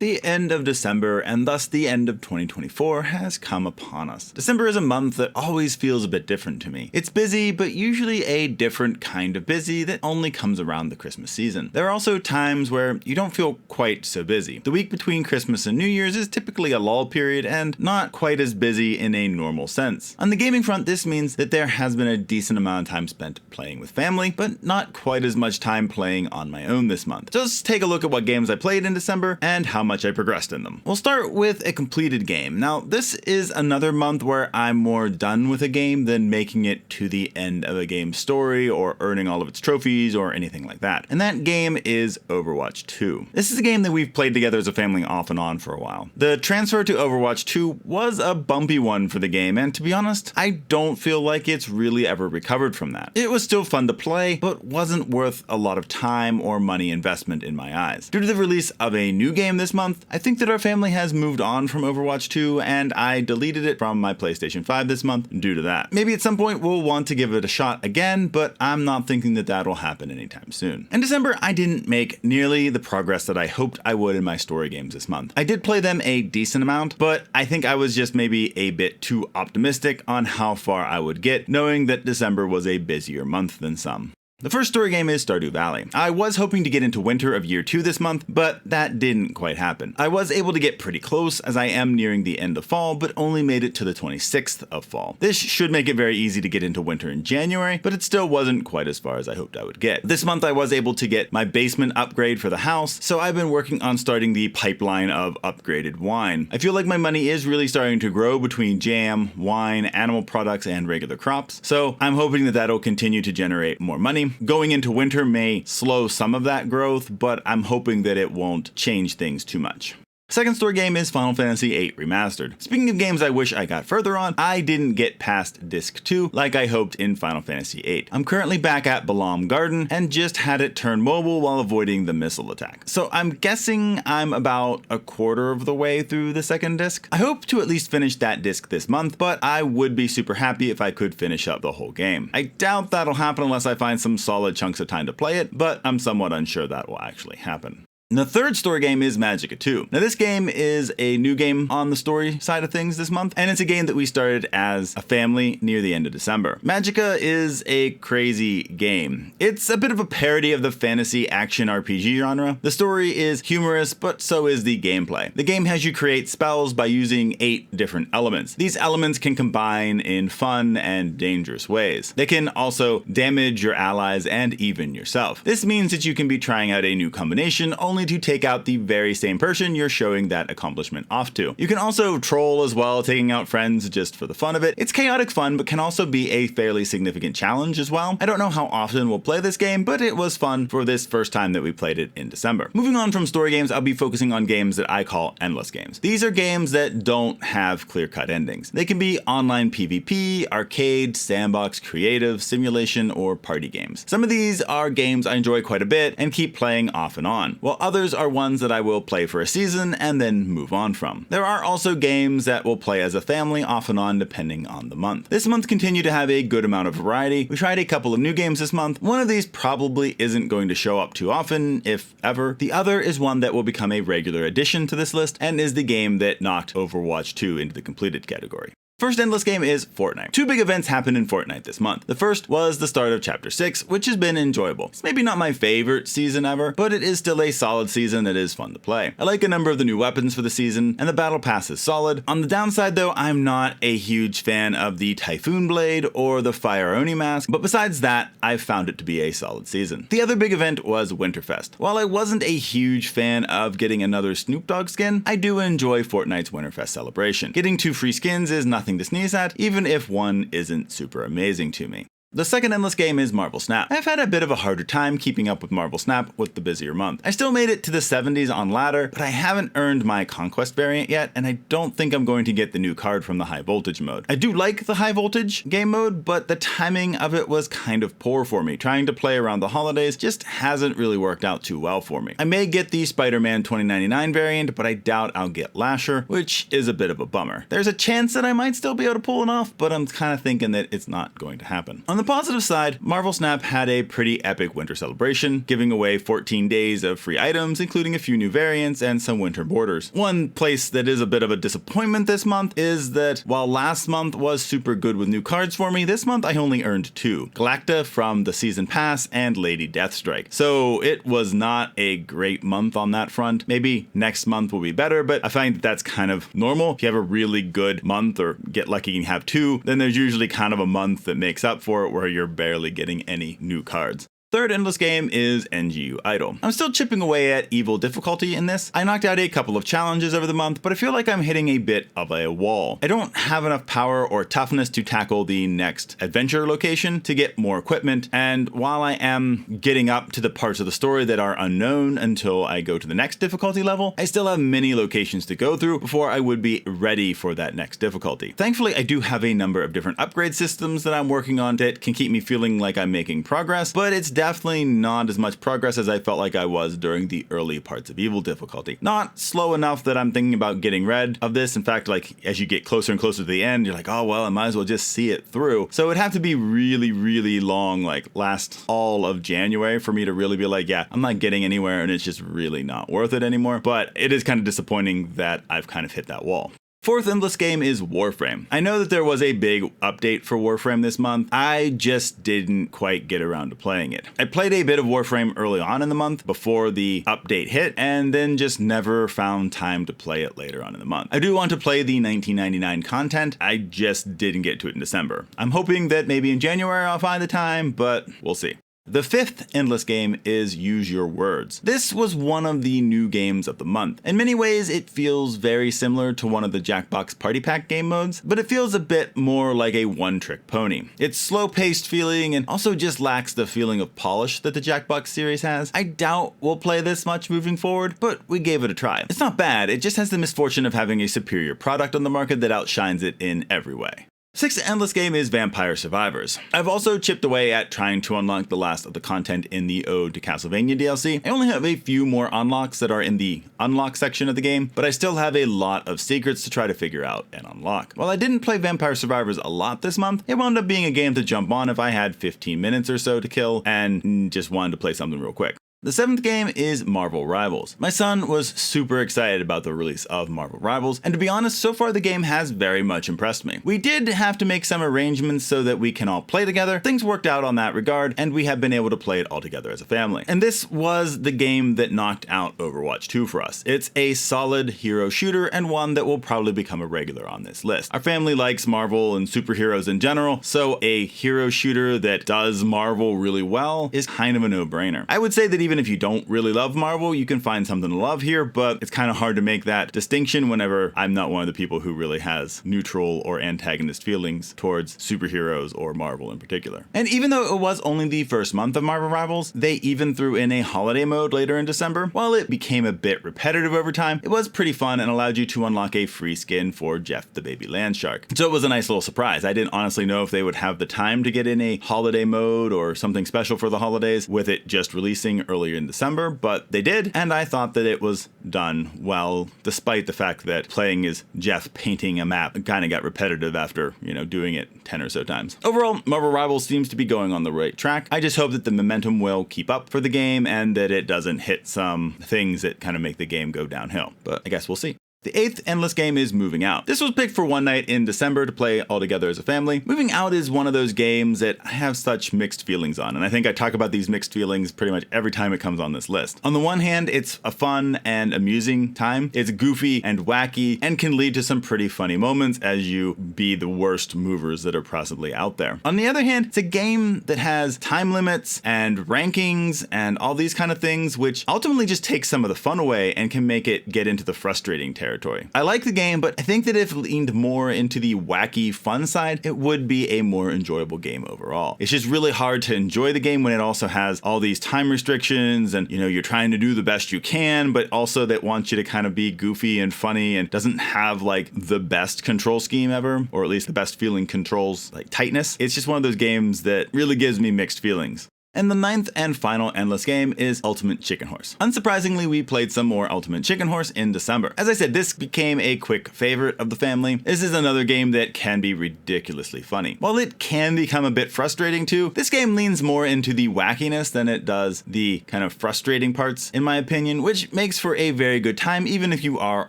The end of December, and thus the end of 2024, has come upon us. December is a month that always feels a bit different to me. It's busy, but usually a different kind of busy that only comes around the Christmas season. There are also times where you don't feel quite so busy. The week between Christmas and New Year's is typically a lull period and not quite as busy in a normal sense. On the gaming front, this means that there has been a decent amount of time spent playing with family, but not quite as much time playing on my own this month. Just take a look at what games I played in December and how much I progressed in them. We'll start with a completed game. Now, this is another month where I'm more done with a game than making it to the end of a game's story or earning all of its trophies or anything like that. And that game is Overwatch 2. This is a game that we've played together as a family off and on for a while. The transfer to Overwatch 2 was a bumpy one for the game, and to be honest, I don't feel like it's really ever recovered from that. It was still fun to play, but wasn't worth a lot of time or money investment in my eyes. Due to the release of a new game this month, I think that our family has moved on from Overwatch 2, and I deleted it from my PlayStation 5 this month due to that. Maybe at some point we'll want to give it a shot again, but I'm not thinking that that'll happen anytime soon. In December, I didn't make nearly the progress that I hoped I would in my story games this month. I did play them a decent amount, but I think I was just maybe a bit too optimistic on how far I would get, knowing that December was a busier month than some. The first story game is Stardew Valley. I was hoping to get into winter of year 2 this month, but that didn't quite happen. I was able to get pretty close as I am nearing the end of fall, but only made it to the 26th of fall. This should make it very easy to get into winter in January, but it still wasn't quite as far as I hoped I would get. This month I was able to get my basement upgrade for the house, so I've been working on starting the pipeline of upgraded wine. I feel like my money is really starting to grow between jam, wine, animal products, and regular crops, so I'm hoping that that'll continue to generate more money. Going into winter may slow some of that growth, but I'm hoping that it won't change things too much. Second story game is Final Fantasy VIII Remastered. Speaking of games I wish I got further on, I didn't get past Disc 2 like I hoped in Final Fantasy VIII. I'm currently back at Balam Garden and just had it turn mobile while avoiding the missile attack. So I'm guessing I'm about a quarter of the way through the second disc. I hope to at least finish that disc this month, but I would be super happy if I could finish up the whole game. I doubt that'll happen unless I find some solid chunks of time to play it, but I'm somewhat unsure that will actually happen. The third story game is Magicka 2. Now this game is a new game on the story side of things this month, and it's a game that we started as a family near the end of December. Magicka is a crazy game. It's a bit of a parody of the fantasy action RPG genre. The story is humorous, but so is the gameplay. The game has you create spells by using 8 different elements. These elements can combine in fun and dangerous ways. They can also damage your allies and even yourself. This means that you can be trying out a new combination only to take out the very same person you're showing that accomplishment off to. You can also troll as well, taking out friends just for the fun of it. It's chaotic fun, but can also be a fairly significant challenge as well. I don't know how often we'll play this game, but it was fun for this first time that we played it in December. Moving on from story games, I'll be focusing on games that I call endless games. These are games that don't have clear-cut endings. They can be online PvP, arcade, sandbox, creative, simulation, or party games. Some of these are games I enjoy quite a bit and keep playing off and on, while others are ones that I will play for a season and then move on from. There are also games that we'll play as a family off and on depending on the month. This month continued to have a good amount of variety. We tried a couple of new games this month. One of these probably isn't going to show up too often, if ever. The other is one that will become a regular addition to this list and is the game that knocked Overwatch 2 into the completed category. First endless game is Fortnite. 2 big events happened in Fortnite this month. The first was the start of Chapter 6, which has been enjoyable. It's maybe not my favorite season ever, but it is still a solid season that is fun to play. I like a number of the new weapons for the season, and the battle pass is solid. On the downside though, I'm not a huge fan of the Typhoon Blade or the Fire Oni mask, but besides that, I've found it to be a solid season. The other big event was Winterfest. While I wasn't a huge fan of getting another Snoop Dogg skin, I do enjoy Fortnite's Winterfest celebration. Getting 2 free skins is nothing to sneeze at, even if one isn't super amazing to me. The second endless game is Marvel Snap. I've had a bit of a harder time keeping up with Marvel Snap with the busier month. I still made it to the 70s on ladder, but I haven't earned my Conquest variant yet, and I don't think I'm going to get the new card from the high voltage mode. I do like the high voltage game mode, but the timing of it was kind of poor for me. Trying to play around the holidays just hasn't really worked out too well for me. I may get the Spider-Man 2099 variant, but I doubt I'll get Lasher, which is a bit of a bummer. There's a chance that I might still be able to pull it off, but I'm kind of thinking that it's not going to happen. On the positive side, Marvel Snap had a pretty epic winter celebration, giving away 14 days of free items, including a few new variants and some winter borders. One place that is a bit of a disappointment this month is that while last month was super good with new cards for me, this month I only earned 2. Galacta from the Season Pass and Lady Deathstrike. So it was not a great month on that front. Maybe next month will be better, but I find that that's kind of normal. If you have a really good month or get lucky and have 2, then there's usually kind of a month that makes up for it where you're barely getting any new cards. Third endless game is NGU Idol. I'm still chipping away at evil difficulty in this. I knocked out a couple of challenges over the month, but I feel like I'm hitting a bit of a wall. I don't have enough power or toughness to tackle the next adventure location to get more equipment, and while I am getting up to the parts of the story that are unknown until I go to the next difficulty level, I still have many locations to go through before I would be ready for that next difficulty. Thankfully, I do have a number of different upgrade systems that I'm working on that can keep me feeling like I'm making progress, but it's definitely not as much progress as I felt like I was during the early parts of evil difficulty. Not slow enough that I'm thinking about getting rid of this. In fact, like as you get closer and closer to the end, you're like, oh well, I might as well just see it through. So it'd have to be really, really long, like last all of January for me to really be like, yeah, I'm not getting anywhere and it's just really not worth it anymore. But it is kind of disappointing that I've kind of hit that wall. Fourth endless game is Warframe. I know that there was a big update for Warframe this month. I just didn't quite get around to playing it. I played a bit of Warframe early on in the month before the update hit, and then just never found time to play it later on in the month. I do want to play the 1999 content. I just didn't get to it in December. I'm hoping that maybe in January I'll find the time, but we'll see. The fifth endless game is Use Your Words. This was one of the new games of the month. In many ways, it feels very similar to one of the Jackbox Party Pack game modes, but it feels a bit more like a one-trick pony. It's slow-paced feeling and also just lacks the feeling of polish that the Jackbox series has. I doubt we'll play this much moving forward, but we gave it a try. It's not bad, it just has the misfortune of having a superior product on the market that outshines it in every way. Sixth endless game is Vampire Survivors. I've also chipped away at trying to unlock the last of the content in the Ode to Castlevania DLC. I only have a few more unlocks that are in the unlock section of the game, but I still have a lot of secrets to try to figure out and unlock. While I didn't play Vampire Survivors a lot this month, it wound up being a game to jump on if I had 15 minutes or so to kill and just wanted to play something real quick. The seventh game is Marvel Rivals. My son was super excited about the release of Marvel Rivals, and to be honest, so far the game has very much impressed me. We did have to make some arrangements so that we can all play together. Things worked out on that regard, and we have been able to play it all together as a family. And this was the game that knocked out Overwatch 2 for us. It's a solid hero shooter and one that will probably become a regular on this list. Our family likes Marvel and superheroes in general, so a hero shooter that does Marvel really well is kind of a no-brainer. I would say that even if you don't really love Marvel, you can find something to love here, but it's kind of hard to make that distinction whenever I'm not one of the people who really has neutral or antagonist feelings towards superheroes or Marvel in particular. And even though it was only the first month of Marvel Rivals, they even threw in a holiday mode later in December. While it became a bit repetitive over time, it was pretty fun and allowed you to unlock a free skin for Jeff the Baby Land Shark. So it was a nice little surprise. I didn't honestly know if they would have the time to get in a holiday mode or something special for the holidays with it just releasing earlier in December, but they did, and I thought that it was done well, despite the fact that playing as Jeff painting a map kind of got repetitive after, doing it 10 or so times. Overall, Marvel Rivals seems to be going on the right track. I just hope that the momentum will keep up for the game and that it doesn't hit some things that kind of make the game go downhill, but I guess we'll see. The eighth endless game is Moving Out. This was picked for one night in December to play all together as a family. Moving Out is one of those games that I have such mixed feelings on, and I think I talk about these mixed feelings pretty much every time it comes on this list. On the one hand, it's a fun and amusing time. It's goofy and wacky and can lead to some pretty funny moments as you be the worst movers that are possibly out there. On the other hand, it's a game that has time limits and rankings and all these kind of things, which ultimately just takes some of the fun away and can make it get into the frustrating territory. I like the game, but I think that if it leaned more into the wacky fun side, it would be a more enjoyable game overall. It's just really hard to enjoy the game when it also has all these time restrictions and, you're trying to do the best you can, but also that wants you to kind of be goofy and funny and doesn't have like the best control scheme ever, or at least the best feeling controls like tightness. It's just one of those games that really gives me mixed feelings. And the ninth and final endless game is Ultimate Chicken Horse. Unsurprisingly, we played some more Ultimate Chicken Horse in December. As I said, this became a quick favorite of the family. This is another game that can be ridiculously funny. While it can become a bit frustrating too, this game leans more into the wackiness than it does the kind of frustrating parts, in my opinion, which makes for a very good time even if you are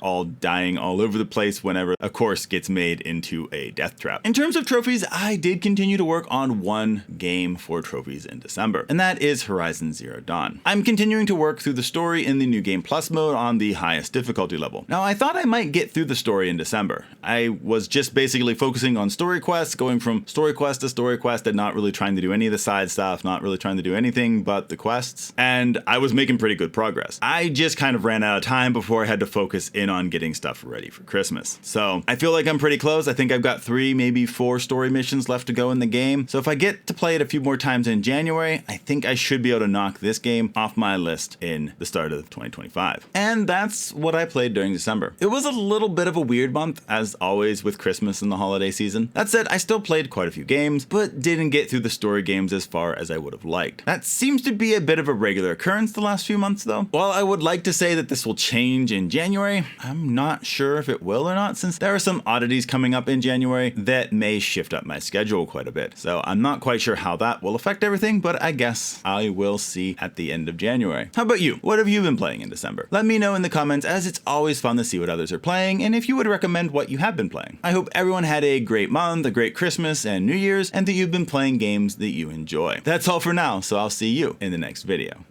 all dying all over the place whenever a course gets made into a death trap. In terms of trophies, I did continue to work on one game for trophies in December, and that is Horizon Zero Dawn. I'm continuing to work through the story in the New Game Plus mode on the highest difficulty level. Now, I thought I might get through the story in December. I was just basically focusing on story quests, going from story quest to story quest and not really trying to do any of the side stuff, not really trying to do anything but the quests, and I was making pretty good progress. I just kind of ran out of time before I had to focus in on getting stuff ready for Christmas. So I feel like I'm pretty close. I think I've got 3, maybe 4 story missions left to go in the game. So if I get to play it a few more times in January, I think I should be able to knock this game off my list in the start of 2025. And that's what I played during December. It was a little bit of a weird month, as always with Christmas and the holiday season. That said, I still played quite a few games, but didn't get through the story games as far as I would have liked. That seems to be a bit of a regular occurrence the last few months though. While I would like to say that this will change in January, I'm not sure if it will or not, since there are some oddities coming up in January that may shift up my schedule quite a bit. So I'm not quite sure how that will affect everything, but I guess I will see at the end of January. How about you? What have you been playing in December? Let me know in the comments, as it's always fun to see what others are playing and if you would recommend what you have been playing. I hope everyone had a great month, a great Christmas and New Year's, and that you've been playing games that you enjoy. That's all for now, so I'll see you in the next video.